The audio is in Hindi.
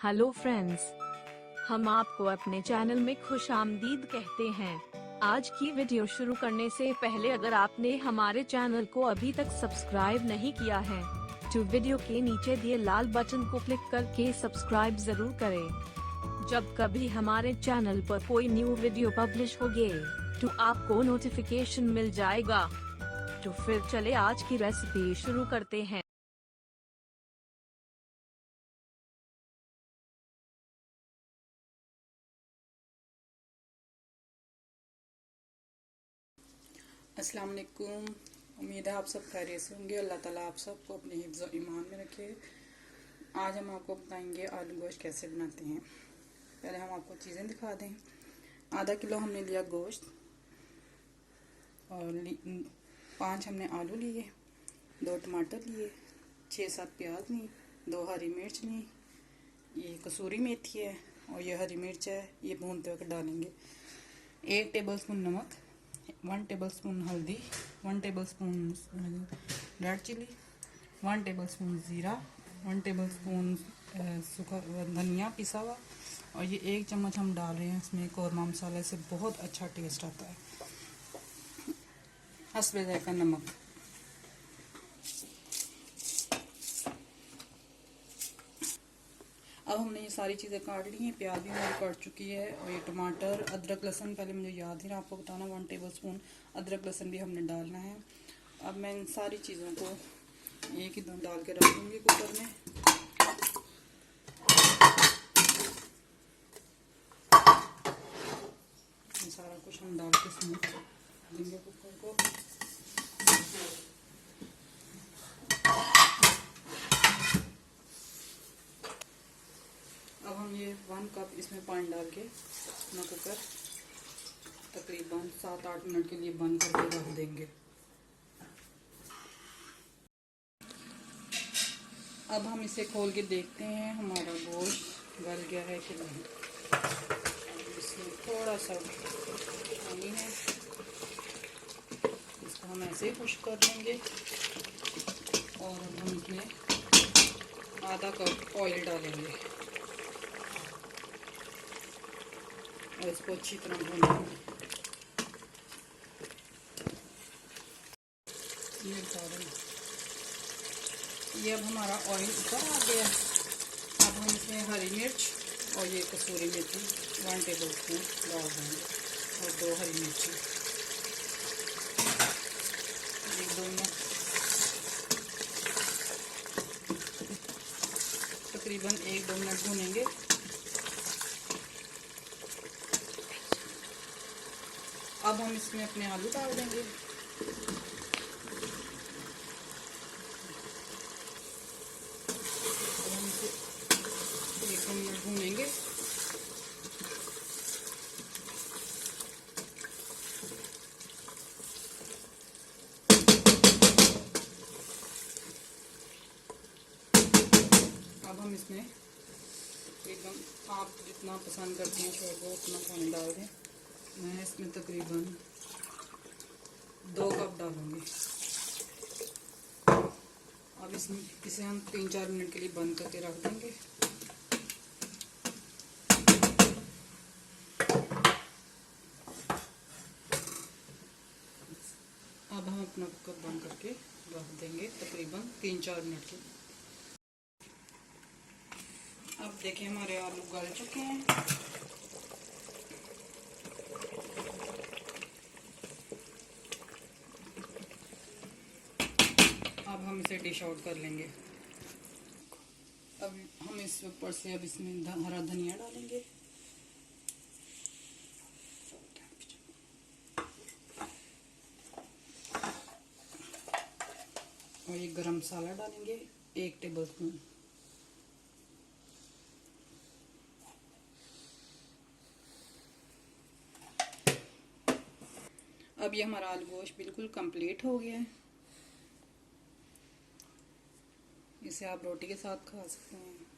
हेलो फ्रेंड्स, हम आपको अपने चैनल में खुशामदीद कहते हैं। आज की वीडियो शुरू करने से पहले अगर आपने हमारे चैनल को अभी तक सब्सक्राइब नहीं किया है तो वीडियो के नीचे दिए लाल बटन को क्लिक करके सब्सक्राइब जरूर करें। जब कभी हमारे चैनल पर कोई न्यू वीडियो पब्लिश होगी तो आपको नोटिफिकेशन मिल जाएगा। तो फिर चले आज की रेसिपी शुरू करते हैं। अस्सलाम वालेकुम। उम्मीद है आप सब खैरियत से होंगे। अल्लाह ताला आप सबको अपने हिफ्ज़ और ईमान में रखे। आज हम आपको बताएंगे आलू गोश्त कैसे बनाते हैं। पहले हम आपको चीज़ें दिखा दें। आधा किलो हमने लिया गोश्त और 5 हमने आलू लिए, 2 टमाटर लिए, 6-7 प्याज ली, 2 हरी मिर्च ली, ये कसूरी मेथी है और ये हरी मिर्च है, ये भूनते वक्त डालेंगे। 1 टेबलस्पून नमक, 1 टेबलस्पून हल्दी, 1 टेबलस्पून रेड चिली, 1 टेबलस्पून ज़ीरा, 1 टेबलस्पून सूखा धनिया पिसा हुआ और ये 1 चम्मच हम डाल रहे हैं इसमें कौरमा मसाला से बहुत अच्छा टेस्ट आता है। हस्बे ज़ायक़ा नमक। अब हमने ये सारी चीज़ें काट ली हैं। प्याज भी हमारी कट चुकी है और ये टमाटर, अदरक लहसुन पहले मुझे याद नहीं आपको बताना, 1 टेबलस्पून अदरक लहसुन भी हमने डालना है। अब मैं इन सारी चीज़ों को एक ही दम डाल के रख दूँगी कुकर में। ये सारा कुछ हम डाल के स्मूथ देंगे कुकर को। अब हम ये 1 कप इसमें पानी डाल के अपना कुकर तकरीबन 7-8 मिनट के लिए बंद करके रख देंगे। अब हम इसे खोल के देखते हैं हमारा गोश्त गल गया है कि नहीं। इसमें थोड़ा सा पानी है, इसको हम ऐसे ही खुश्क कर लेंगे और अब हम इसमें आधा कप ऑयल डालेंगे और इसको अच्छी तरह भूनेंगे। ये अब हमारा ऑयल ऊपर आ गया। अब हम इसमें हरी मिर्च और ये कसूरी मेथी 1 टेबलस्पून डाल देंगे और 2 हरी मिर्ची, 1-2 मिनट तकरीबन 1-2 मिनट भूनेंगे। अब हम इसमें अपने आलू डाल देंगे। अब हम इसे 1-2 मिनट भूनेंगे। अब हम इसमें एकदम आप जितना पसंद करते हैं शोरबा उतना पानी डाल दें। मैं इसमें तकरीबन 2 कप डालूंगी। अब इसे हम 3-4 मिनट के लिए बंद करके रख देंगे। अब हम अपना कुकर बंद करके रख देंगे तकरीबन 3-4 मिनट के। अब देखिए हमारे आलू गल चुके हैं। अब हम इसे डिश आउट कर लेंगे। अब हम इस ऊपर से अब इसमें हरा धनिया डालेंगे और ये गरम मसाला डालेंगे 1 टेबलस्पून। अब ये हमारा आलू गोश्त बिल्कुल कंप्लीट हो गया है। इसे आप रोटी के साथ खा सकते हैं।